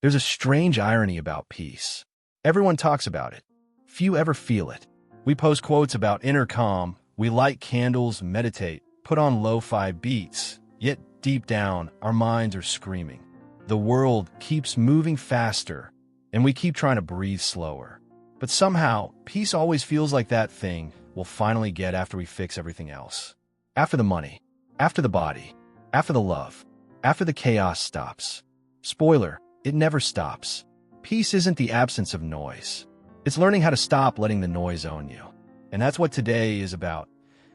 There's a strange irony about peace. Everyone talks about it. Few ever feel it. We post quotes about inner calm, we light candles, meditate, put on lo-fi beats, yet deep down, our minds are screaming. The world keeps moving faster, and we keep trying to breathe slower. But somehow, peace always feels like that thing we'll finally get after we fix everything else. After the money, after the body, after the love, after the chaos stops. Spoiler, it never stops. Peace isn't the absence of noise. It's learning how to stop letting the noise own you. And that's what today is about.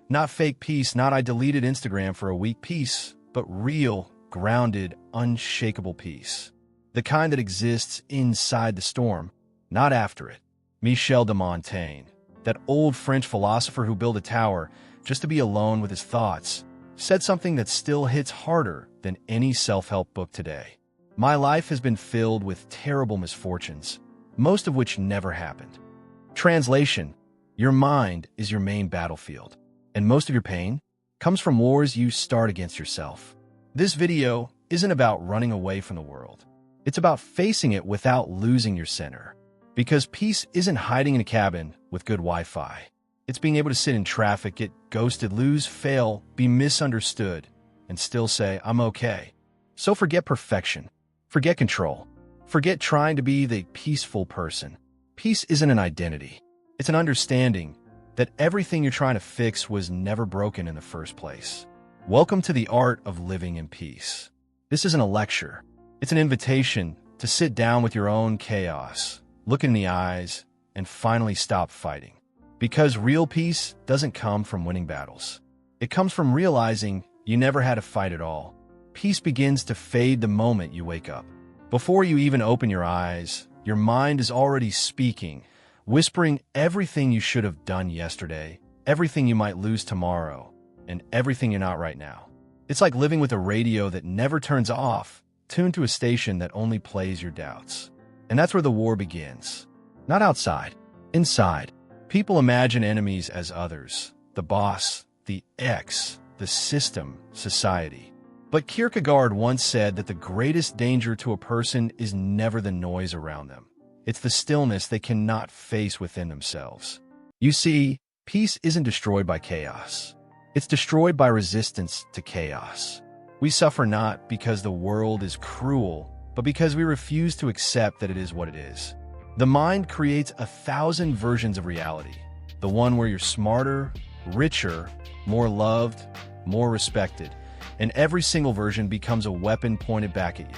Not fake peace, not I deleted Instagram for a week peace, but real, grounded, unshakable peace. The kind that exists inside the storm, not after it. Michel de Montaigne, that old French philosopher who built a tower just to be alone with his thoughts, said something that still hits harder than any self-help book today. My life has been filled with terrible misfortunes, most of which never happened. Translation: your mind is your main battlefield, and most of your pain comes from wars you start against yourself. This video isn't about running away from the world. It's about facing it without losing your center. Because peace isn't hiding in a cabin with good Wi-Fi. It's being able to sit in traffic, get ghosted, lose, fail, be misunderstood, and still say, I'm okay. So forget perfection. Forget control. Forget trying to be the peaceful person. Peace isn't an identity. It's an understanding that everything you're trying to fix was never broken in the first place. Welcome to the art of living in peace. This isn't a lecture. It's an invitation to sit down with your own chaos, look in the eyes, and finally stop fighting. Because real peace doesn't come from winning battles. It comes from realizing you never had to fight at all. Peace begins to fade the moment you wake up. Before you even open your eyes, your mind is already speaking, whispering everything you should have done yesterday, everything you might lose tomorrow, and everything you're not right now. It's like living with a radio that never turns off, tuned to a station that only plays your doubts. And that's where the war begins. Not outside, inside. People imagine enemies as others, the boss, the ex, the system, society. But Kierkegaard once said that the greatest danger to a person is never the noise around them. It's the stillness they cannot face within themselves. You see, peace isn't destroyed by chaos. It's destroyed by resistance to chaos. We suffer not because the world is cruel, but because we refuse to accept that it is what it is. The mind creates 1,000 versions of reality. The one where you're smarter, richer, more loved, more respected, and every single version becomes a weapon pointed back at you.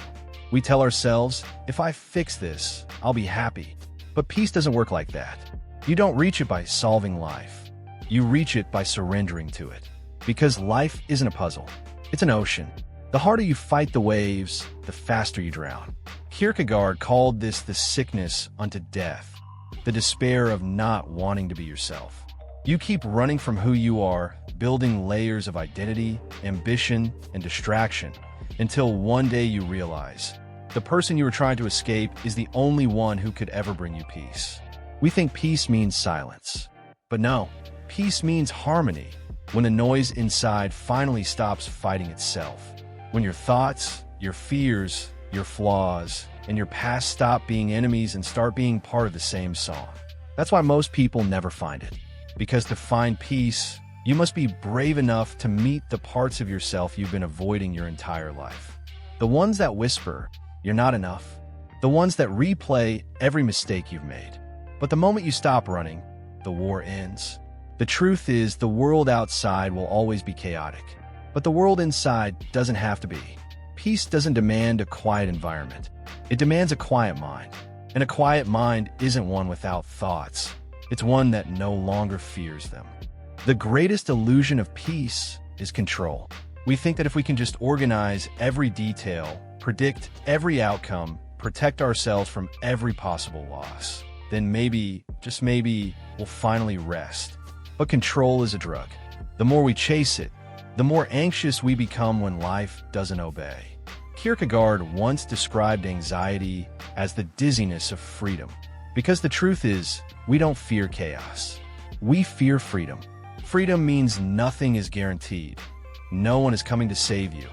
We tell ourselves, if I fix this, I'll be happy. But peace doesn't work like that. You don't reach it by solving life. You reach it by surrendering to it. Because life isn't a puzzle. It's an ocean. The harder you fight the waves, the faster you drown. Kierkegaard called this the sickness unto death, the despair of not wanting to be yourself. You keep running from who you are, building layers of identity, ambition, and distraction, until one day you realize the person you were trying to escape is the only one who could ever bring you peace. We think peace means silence. But no, peace means harmony, when the noise inside finally stops fighting itself. When your thoughts, your fears, your flaws, and your past stop being enemies and start being part of the same song. That's why most people never find it. Because to find peace, you must be brave enough to meet the parts of yourself you've been avoiding your entire life. The ones that whisper, you're not enough. The ones that replay every mistake you've made. But the moment you stop running, the war ends. The truth is, the world outside will always be chaotic. But the world inside doesn't have to be. Peace doesn't demand a quiet environment. It demands a quiet mind. And a quiet mind isn't one without thoughts. It's one that no longer fears them. The greatest illusion of peace is control. We think that if we can just organize every detail, predict every outcome, protect ourselves from every possible loss, then maybe, just maybe, we'll finally rest. But control is a drug. The more we chase it, the more anxious we become when life doesn't obey. Kierkegaard once described anxiety as the dizziness of freedom. Because the truth is, we don't fear chaos. We fear freedom. Freedom means nothing is guaranteed. No one is coming to save you,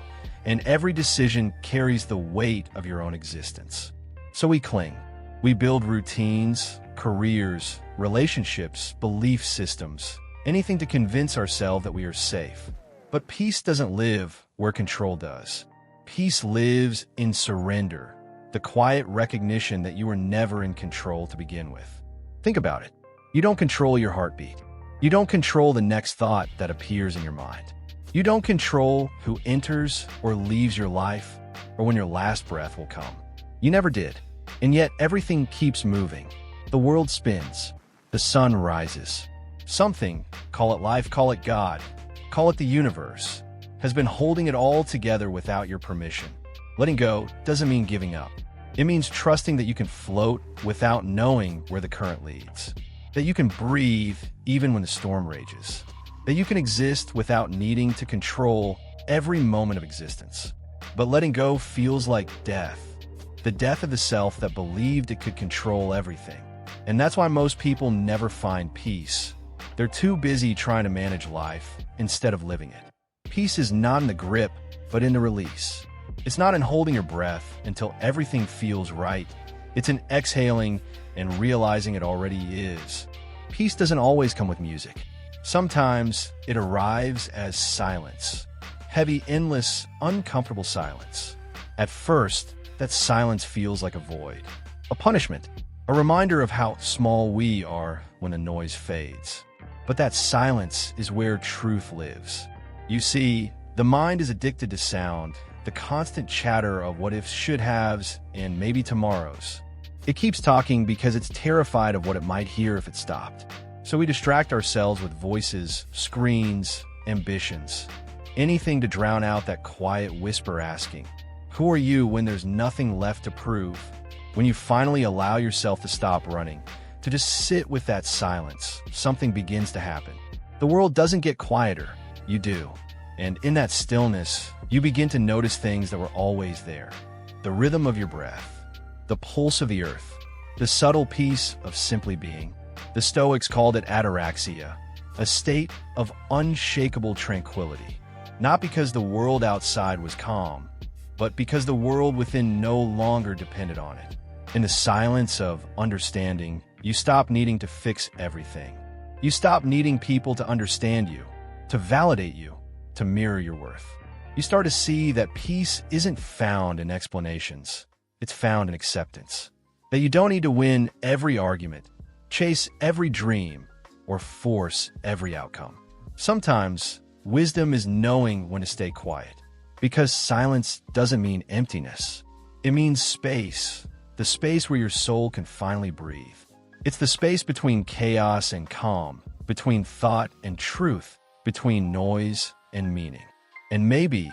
and every decision carries the weight of your own existence. So we cling. We build routines, careers, relationships, belief systems, anything to convince ourselves that we are safe. But peace doesn't live where control does. Peace lives in surrender, the quiet recognition that you were never in control to begin with. Think about it. You don't control your heartbeat. You don't control the next thought that appears in your mind. You don't control who enters or leaves your life or when your last breath will come. You never did. And yet everything keeps moving. The world spins. The sun rises. Something, call it life, call it God, call it the universe, has been holding it all together without your permission. Letting go doesn't mean giving up. It means trusting that you can float without knowing where the current leads. That you can breathe even when the storm rages. That you can exist without needing to control every moment of existence. But letting go feels like death. The death of the self that believed it could control everything. And that's why most people never find peace. They're too busy trying to manage life instead of living it. Peace is not in the grip, but in the release. It's not in holding your breath until everything feels right. It's in exhaling and realizing it already is. Peace doesn't always come with music. Sometimes it arrives as silence. Heavy, endless, uncomfortable silence. At first, that silence feels like a void, a punishment, a reminder of how small we are when the noise fades. But that silence is where truth lives. You see, the mind is addicted to sound, the constant chatter of what ifs, should haves, and maybe tomorrows. It keeps talking because it's terrified of what it might hear if it stopped. So we distract ourselves with voices, screens, ambitions, anything to drown out that quiet whisper asking, "Who are you?" when there's nothing left to prove? When you finally allow yourself to stop running, to just sit with that silence, something begins to happen. The world doesn't get quieter, you do. And in that stillness, you begin to notice things that were always there. The rhythm of your breath, the pulse of the earth, the subtle peace of simply being. The Stoics called it ataraxia, a state of unshakable tranquility. Not because the world outside was calm, but because the world within no longer depended on it. In the silence of understanding, you stop needing to fix everything. You stop needing people to understand you, to validate you, to mirror your worth. You start to see that peace isn't found in explanations. It's found in acceptance. That you don't need to win every argument, chase every dream, or force every outcome. Sometimes, wisdom is knowing when to stay quiet. Because silence doesn't mean emptiness. It means space. The space where your soul can finally breathe. It's the space between chaos and calm, between thought and truth, between noise and meaning. And maybe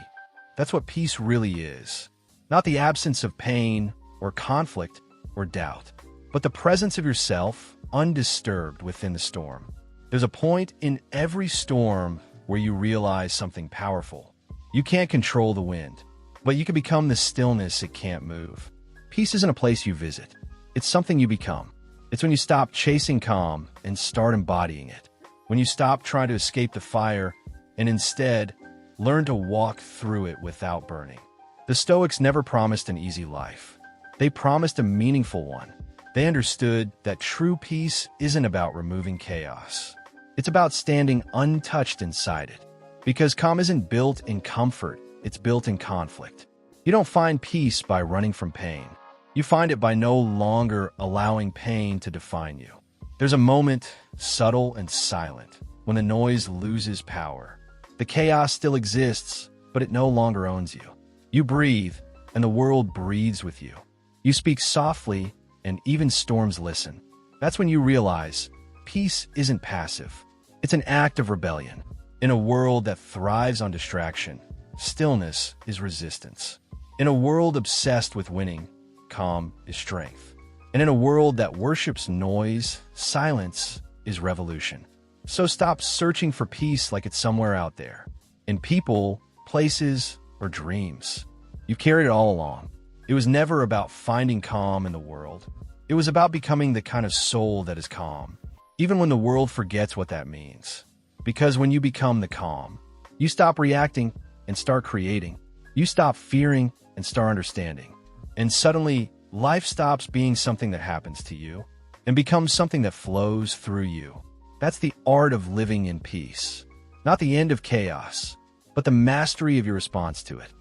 that's what peace really is. Not the absence of pain or conflict or doubt, but the presence of yourself undisturbed within the storm. There's a point in every storm where you realize something powerful. You can't control the wind, but you can become the stillness it can't move. Peace isn't a place you visit. It's something you become. It's when you stop chasing calm and start embodying it. When you stop trying to escape the fire and instead learn to walk through it without burning. The Stoics never promised an easy life. They promised a meaningful one. They understood that true peace isn't about removing chaos. It's about standing untouched inside it. Because calm isn't built in comfort, it's built in conflict. You don't find peace by running from pain. You find it by no longer allowing pain to define you. There's a moment, subtle and silent, when the noise loses power. The chaos still exists, but it no longer owns you. You breathe, and the world breathes with you. You speak softly, and even storms listen. That's when you realize peace isn't passive. It's an act of rebellion. In a world that thrives on distraction, stillness is resistance. In a world obsessed with winning, calm is strength. And in a world that worships noise, silence is revolution. So stop searching for peace like it's somewhere out there, in people, places, or dreams. You've carried it all along. It was never about finding calm in the world. It was about becoming the kind of soul that is calm, even when the world forgets what that means. Because when you become the calm, you stop reacting and start creating. You stop fearing and start understanding. And suddenly, life stops being something that happens to you and becomes something that flows through you. That's the art of living in peace. Not the end of chaos, but the mastery of your response to it.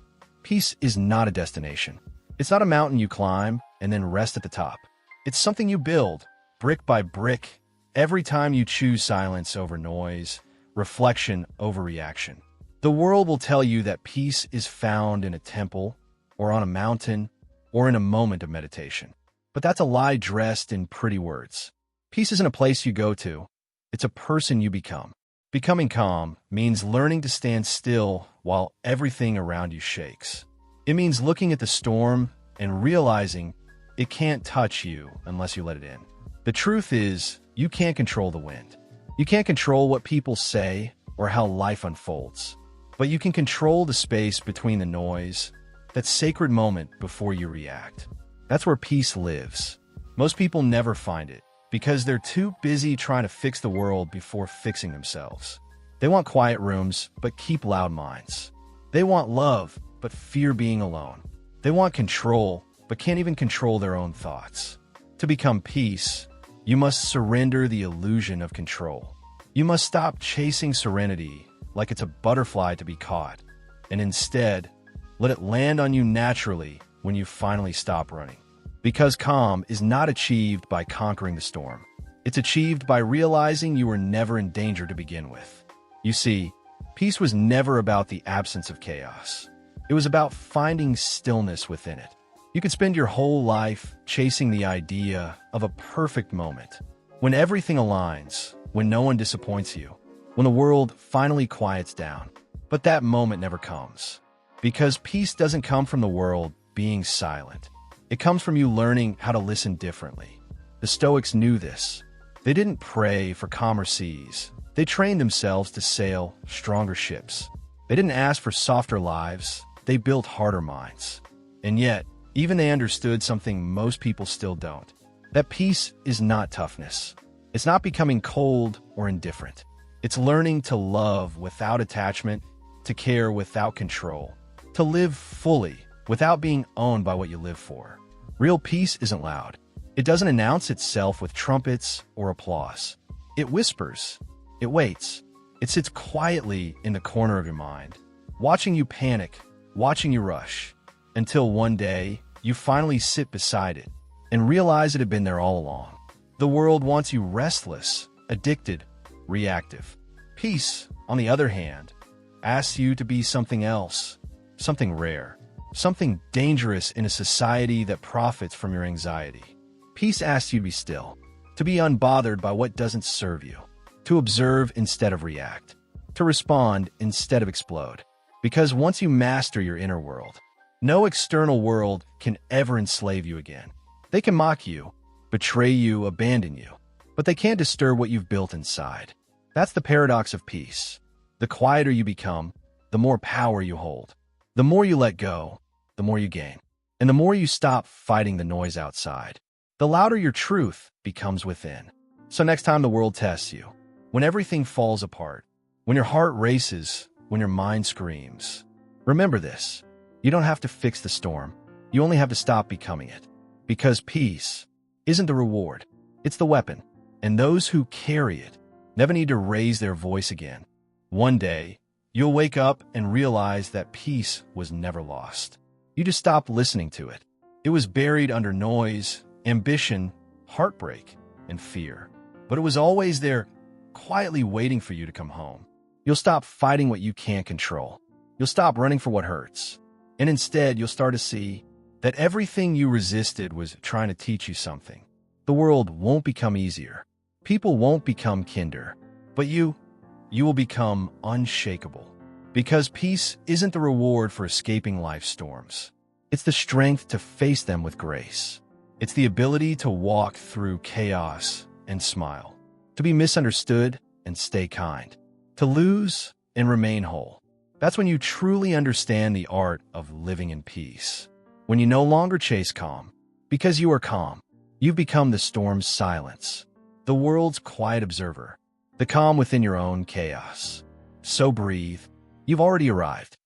Peace is not a destination. It's not a mountain you climb and then rest at the top. It's something you build, brick by brick, every time you choose silence over noise, reflection over reaction. The world will tell you that peace is found in a temple, or on a mountain, or in a moment of meditation. But that's a lie dressed in pretty words. Peace isn't a place you go to. It's a person you become. Becoming calm means learning to stand still while everything around you shakes. It means looking at the storm and realizing it can't touch you unless you let it in. The truth is, you can't control the wind. You can't control what people say or how life unfolds. But you can control the space between the noise, that sacred moment before you react. That's where peace lives. Most people never find it because they're too busy trying to fix the world before fixing themselves. They want quiet rooms, but keep loud minds. They want love, but fear being alone. They want control, but can't even control their own thoughts. To become peace, you must surrender the illusion of control. You must stop chasing serenity like it's a butterfly to be caught, and instead, let it land on you naturally when you finally stop running. Because calm is not achieved by conquering the storm. It's achieved by realizing you were never in danger to begin with. You see, peace was never about the absence of chaos. It was about finding stillness within it. You could spend your whole life chasing the idea of a perfect moment, when everything aligns, when no one disappoints you, when the world finally quiets down. But that moment never comes. Because peace doesn't come from the world being silent. It comes from you learning how to listen differently. The Stoics knew this. They didn't pray for calmer seas. They trained themselves to sail stronger ships. They didn't ask for softer lives. They built harder minds. And yet, even they understood something most people still don't. That peace is not toughness. It's not becoming cold or indifferent. It's learning to love without attachment, to care without control, to live fully without being owned by what you live for. Real peace isn't loud. It doesn't announce itself with trumpets or applause. It whispers. It waits. It sits quietly in the corner of your mind, watching you panic, watching you rush, until one day you finally sit beside it and realize it had been there all along. The world wants you restless, addicted, reactive. Peace, on the other hand, asks you to be something else, something rare, something dangerous in a society that profits from your anxiety. Peace asks you to be still, to be unbothered by what doesn't serve you, to observe instead of react, to respond instead of explode. Because once you master your inner world, no external world can ever enslave you again. They can mock you, betray you, abandon you, but they can't disturb what you've built inside. That's the paradox of peace. The quieter you become, the more power you hold. The more you let go, the more you gain. And the more you stop fighting the noise outside, the louder your truth becomes within. So next time the world tests you, when everything falls apart, when your heart races, when your mind screams, remember this. You don't have to fix the storm. You only have to stop becoming it. Because peace isn't the reward, it's the weapon. And those who carry it never need to raise their voice again. One day, you'll wake up and realize that peace was never lost. You just stopped listening to it. It was buried under noise, ambition, heartbreak, and fear. But it was always there, quietly waiting for you to come home. You'll stop fighting what you can't control. You'll stop running for what hurts. And instead, you'll start to see that everything you resisted was trying to teach you something. The world won't become easier. People won't become kinder. But you will become unshakable. Because peace isn't the reward for escaping life's storms. It's the strength to face them with grace. It's the ability to walk through chaos and smile. To be misunderstood and stay kind. To lose and remain whole. That's when you truly understand the art of living in peace. When you no longer chase calm. Because you are calm, you've become the storm's silence. The world's quiet observer. The calm within your own chaos. So breathe. You've already arrived.